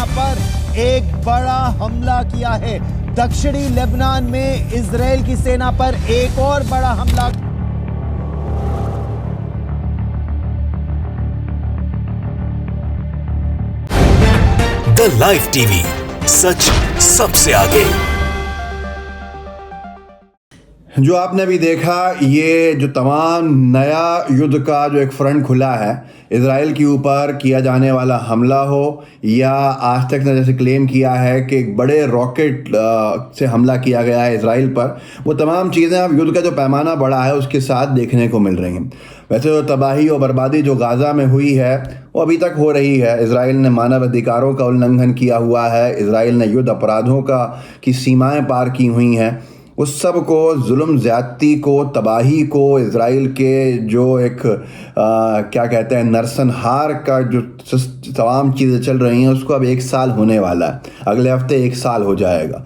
सेना पर एक बड़ा हमला किया है। दक्षिणी लेबनान में इजराइल की सेना पर एक और बड़ा हमला। द लाइव टीवी, सच सबसे आगे। जो आपने अभी देखा, ये जो तमाम नया युद्ध का जो एक फ्रंट खुला है, इजराइल के ऊपर किया जाने वाला हमला हो या आज तक ने जैसे क्लेम किया है कि एक बड़े रॉकेट से हमला किया गया है इजराइल पर, वो तमाम चीज़ें अब युद्ध का जो पैमाना बढ़ा है उसके साथ देखने को मिल रही हैं। वैसे तो तबाही और बर्बादी जो गाज़ा में हुई है वो अभी तक हो रही है। इजराइल ने मानव अधिकारों का उल्लंघन किया हुआ है, इजराइल ने युद्ध अपराधों की सीमाएं पार की हुई हैं। उस सब को, जुल्म ज़्यादती को, तबाही को, इजराइल के जो एक क्या कहते हैं नरसंहार का जो तमाम चीज़ें चल रही हैं, उसको अब 1 साल होने वाला है। अगले हफ्ते 1 साल हो जाएगा।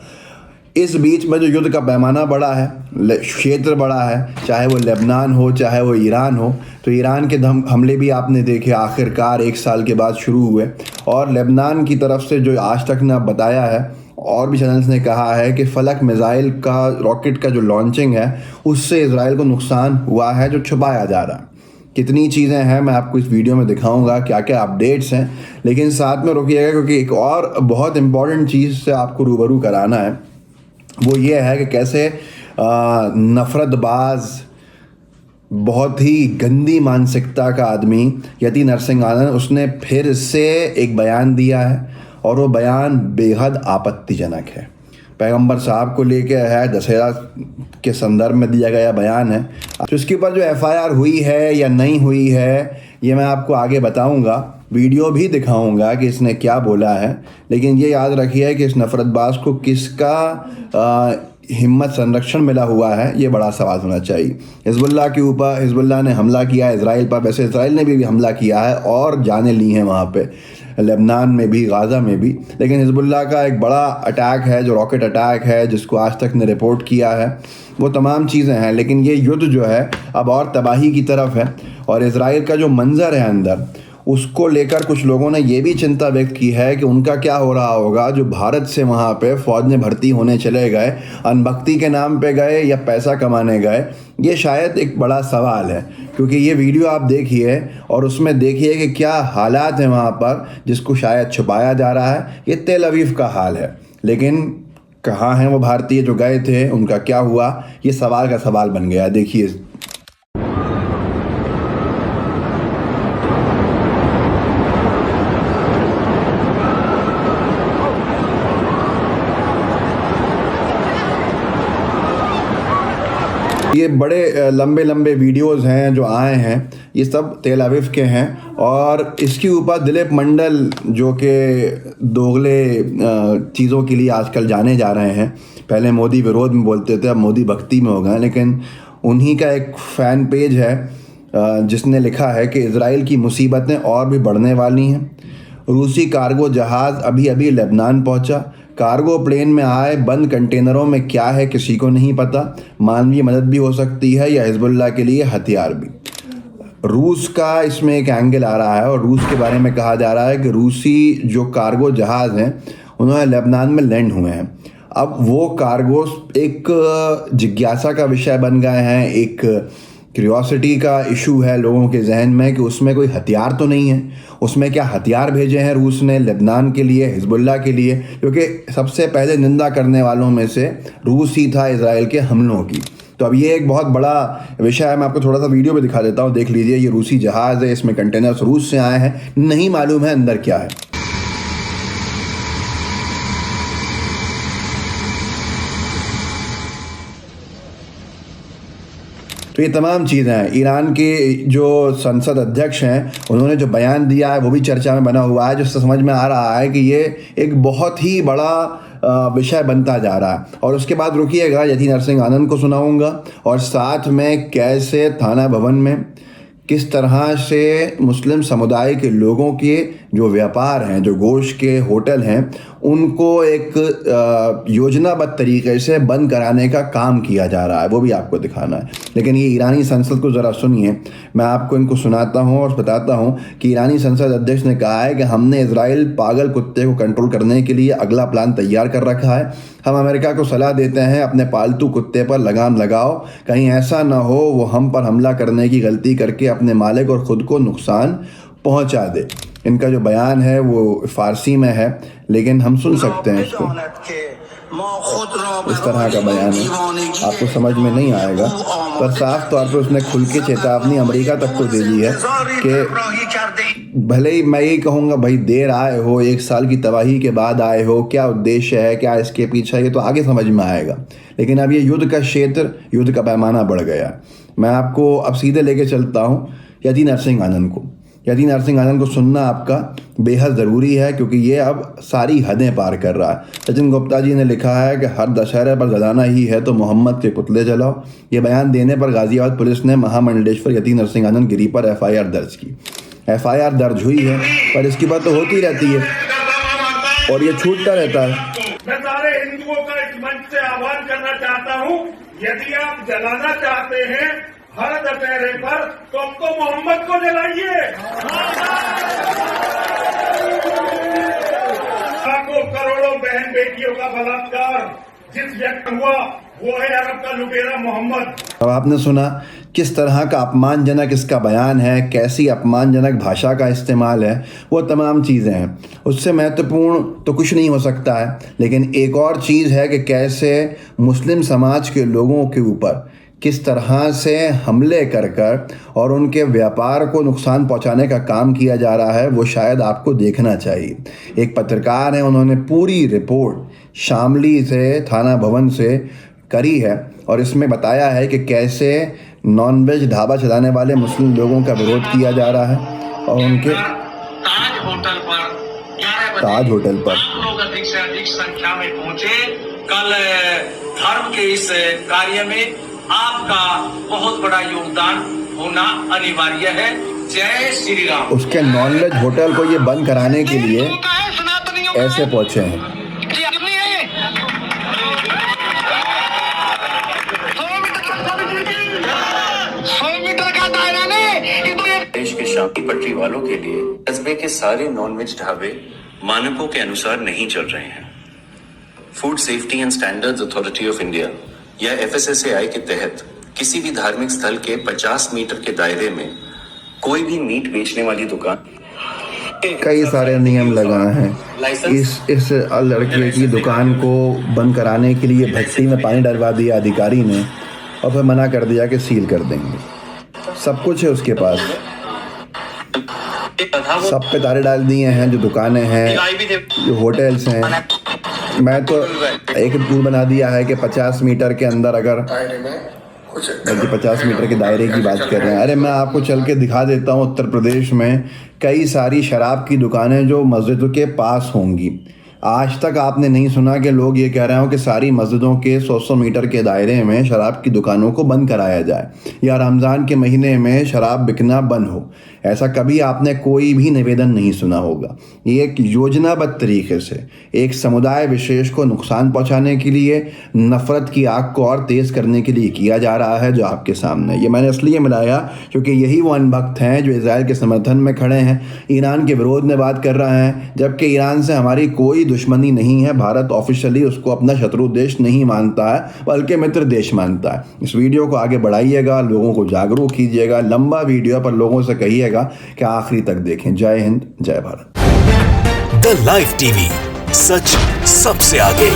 इस बीच में जो युद्ध का पैमाना बढ़ा है, क्षेत्र बढ़ा है, चाहे वो लेबनान हो चाहे वो ईरान हो, तो ईरान के हमले भी आपने देखे आखिरकार 1 साल के बाद शुरू हुए। और लेबनान की तरफ से जो आज तक ने बताया है और भी चैनल्स ने कहा है कि फलक मिसाइल का, रॉकेट का जो लॉन्चिंग है, उससे इजराइल को नुकसान हुआ है जो छुपाया जा रहा है। कितनी चीज़ें हैं मैं आपको इस वीडियो में दिखाऊंगा, क्या क्या अपडेट्स हैं, लेकिन साथ में रुकिएगा क्योंकि एक और बहुत इम्पॉर्टेंट चीज़ से आपको रूबरू कराना है। वो ये है कि कैसे नफ़रतबाज, बहुत ही गंदी मानसिकता का आदमी यति नरसिंह आनंद, उसने फिर से एक बयान दिया है और वो बयान बेहद आपत्तिजनक है। पैगंबर साहब को लेके है, दशहरा के संदर्भ में दिया गया बयान है। तो इसके ऊपर जो FIR हुई है या नहीं हुई है, ये मैं आपको आगे बताऊंगा, वीडियो भी दिखाऊंगा कि इसने क्या बोला है। लेकिन ये याद रखिए कि इस नफरतबाज को किसका हिम्मत संरक्षण मिला हुआ है, ये बड़ा सवाल होना चाहिए। हिजबुल्लाह के ऊपर, हिजबुल्लाह ने हमला किया है इजराइल पर। वैसे इजराइल ने भी हमला किया है और जानें ली हैं वहाँ पे, लेबनान में भी, गाज़ा में भी। लेकिन हिजबुल्लाह का एक बड़ा अटैक है जो रॉकेट अटैक है, जिसको आज तक ने रिपोर्ट किया है। वो तमाम चीज़ें हैं, लेकिन ये युद्ध जो है अब और तबाही की तरफ है। और इजराइल का जो मंजर है अंदर, उसको लेकर कुछ लोगों ने ये भी चिंता व्यक्त की है कि उनका क्या हो रहा होगा जो भारत से वहाँ पे फ़ौज में भर्ती होने चले गए, अनभक्ति के नाम पे गए या पैसा कमाने गए। ये शायद एक बड़ा सवाल है, क्योंकि ये वीडियो आप देखिए और उसमें देखिए कि क्या हालात हैं वहाँ पर, जिसको शायद छुपाया जा रहा है। ये तेल अवीव का हाल है, लेकिन कहाँ हैं वो भारतीय जो गए थे, उनका क्या हुआ, ये सवाल का सवाल बन गया। देखिए, ये बड़े लंबे लंबे वीडियोस हैं जो आए हैं, ये सब तेल अवीव के हैं। और इसके ऊपर दिलीप मंडल, जो कि दोगले चीज़ों के लिए आजकल जाने जा रहे हैं, पहले मोदी विरोध में बोलते थे, अब मोदी भक्ति में हो गए, लेकिन उन्हीं का एक फ़ैन पेज है जिसने लिखा है कि इजराइल की मुसीबतें और भी बढ़ने वाली हैं। रूसी कार्गो जहाज़ अभी अभी लेबनान पहुंचा। कार्गो प्लेन में आए बंद कंटेनरों में क्या है किसी को नहीं पता। मानवीय मदद भी हो सकती है या हिजबुल्लाह के लिए हथियार भी। रूस का इसमें एक एंगल आ रहा है और रूस के बारे में कहा जा रहा है कि रूसी जो कार्गो जहाज़ हैं, उन्होंने लेबनान में लैंड हुए हैं। अब वो कार्गो एक जिज्ञासा का विषय बन गए हैं, एक क्यूरियोसिटी का इशू है लोगों के जहन में कि उसमें कोई हथियार तो नहीं है। उसमें क्या हथियार भेजे हैं रूस ने लेबनान के लिए, हिजबुल्लाह के लिए? क्योंकि सबसे पहले निंदा करने वालों में से रूस ही था इजराइल के हमलों की। तो अब ये एक बहुत बड़ा विषय है। मैं आपको थोड़ा सा वीडियो में दिखा देता हूँ, देख लीजिए। ये रूसी जहाज़ है, इसमें कंटेनर्स रूस से आए हैं, नहीं मालूम है अंदर क्या है। तो ये तमाम चीज़ें हैं। ईरान के जो संसद अध्यक्ष हैं, उन्होंने जो बयान दिया है वो भी चर्चा में बना हुआ है, जिससे समझ में आ रहा है कि ये एक बहुत ही बड़ा विषय बनता जा रहा है। और उसके बाद रुकिएगा, यति नरसिंह आनंद को सुनाऊंगा और साथ में कैसे थाना भवन में किस तरह से मुस्लिम समुदाय के लोगों के जो व्यापार हैं, जो गोश्त के होटल हैं, उनको एक योजनाबद्ध तरीके से बंद कराने का काम किया जा रहा है, वो भी आपको दिखाना है। लेकिन ये ईरानी संसद को ज़रा सुनिए, मैं आपको इनको सुनाता हूँ और बताता हूँ कि ईरानी संसद अध्यक्ष ने कहा है कि हमने इजराइल पागल कुत्ते को कंट्रोल करने के लिए अगला प्लान तैयार कर रखा है। हम अमेरिका को सलाह देते हैं अपने पालतू कुत्ते पर लगाम लगाओ, कहीं ऐसा ना हो वो हम पर हमला करने की गलती करके अपने मालिक और ख़ुद को नुकसान पहुंचा दे। इनका जो बयान है वो फ़ारसी में है, लेकिन हम सुन सकते हैं इसको। इस तरह का बयान है, आपको समझ में नहीं आएगा, पर साफ तौर पर उसने खुल के चेतावनी अमेरिका तक को दे दी है कि भले ही मैं यही कहूँगा भाई देर आए हो, 1 साल की तबाही के बाद आए हो, क्या उद्देश्य है, क्या इसके पीछे है, ये तो आगे समझ में आएगा। लेकिन अब ये युद्ध का क्षेत्र, युद्ध का पैमाना बढ़ गया। मैं आपको अब सीधे लेके चलता हूँ यति नरसिंह आनंद को। यति नरसिंह आनंद को सुनना आपका बेहद ज़रूरी है, क्योंकि ये अब सारी हदें पार कर रहा है। सचिन गुप्ता जी ने लिखा है कि हर दशहरे पर जलाना ही है तो मोहम्मद के पुतले जलाओ। ये बयान देने पर गाजियाबाद पुलिस ने महामंडलेश्वर यति नरसिंह आनंद गिरी पर FIR दर्ज की। FIR दर्ज हुई है, पर इसकी बात तो होती रहती है और ये छूटता रहता है। मैं सारे हिंदुओं का इस मंच से आह्वान करना चाहता हूँ, यदि आप जलाना चाहते हैं हर दशहरे पर, तो अब तो मोहम्मद को जलाइए। लाखों करोड़ों बहन बेटियों का बलात्कार जिस व्यक्ति हुआ वो है अरब का लुटेरा मोहम्मद। अब आपने सुना किस तरह का अपमानजनक इसका बयान है, कैसी अपमानजनक भाषा का इस्तेमाल है, वो तमाम चीज़ें हैं। उससे महत्वपूर्ण तो कुछ नहीं हो सकता है, लेकिन एक और चीज़ है कि कैसे मुस्लिम समाज के लोगों के ऊपर किस तरह से हमले कर कर और उनके व्यापार को नुकसान पहुंचाने का काम किया जा रहा है, वो शायद आपको देखना चाहिए। एक पत्रकार हैं, उन्होंने पूरी रिपोर्ट शामली से, थाना भवन से करी है और इसमें बताया है कि कैसे नॉनवेज ढाबा चलाने वाले मुस्लिम लोगों का विरोध किया जा रहा है और उनके ताज होटल पर लोग अधिक से अधिक संख्या में पहुंचे। कल धर्म के इस कार्य में आपका बहुत बड़ा योगदान होना अनिवार्य है। जय श्री राम। उसके नॉनवेज होटल को ये बंद कराने के लिए ऐसे पहुंचे हैं। देश के शांति पटरी वालों के लिए कस्बे के सारे नॉनवेज ढाबे मानकों के अनुसार नहीं चल रहे हैं। Food safety and standards authority of India या FSSAI के तहत किसी भी धार्मिक स्थल के 50 मीटर के दायरे में कोई भी मीट बेचने वाली दुकान, कई सारे नियम लगाए हैं। इस लड़के की दुकान को बंद कराने के लिए भट्टी में पानी डलवा दिया अधिकारी ने और फिर मना कर दिया कि सील कर देंगे। सब कुछ है उसके पास, सब पे तारे डाल दिए हैं, जो दुकानें हैं, जो होटल्स हैं। मैं तो एक रूल बना दिया है कि 50 मीटर के अंदर, अगर 50 मीटर के दायरे की बात कर रहे हैं, अरे मैं आपको चल के दिखा देता हूँ। उत्तर प्रदेश में कई सारी शराब की दुकानें जो मस्जिदों के पास होंगी। आज तक आपने नहीं सुना कि लोग ये कह रहे हो कि सारी मस्जिदों के 100 मीटर के दायरे में शराब की दुकानों को बंद कराया जाए या रमज़ान के महीने में शराब बिकना बंद हो। ऐसा कभी आपने कोई भी निवेदन नहीं सुना होगा। ये एक योजनाबद्ध तरीके से एक समुदाय विशेष को नुकसान पहुंचाने के लिए, नफ़रत की आग को और तेज़ करने के लिए किया जा रहा है, जो आपके सामने। ये मैंने इसलिए मिलाया क्योंकि यही वो अनभक्त हैं जो इजराइल के समर्थन में खड़े हैं, ईरान के विरोध में बात कर रहे हैं, जबकि ईरान से हमारी कोई दुश्मनी नहीं है। भारत ऑफिशियली उसको अपना शत्रु देश नहीं मानता है, बल्कि मित्र देश मानता है। इस वीडियो को आगे बढ़ाइएगा, लोगों को जागरूक कीजिएगा। लंबा वीडियो पर लोगों से कहिएगा कि आखिरी तक देखें। जय हिंद, जय भारत। द लाइव टीवी, सच सबसे आगे।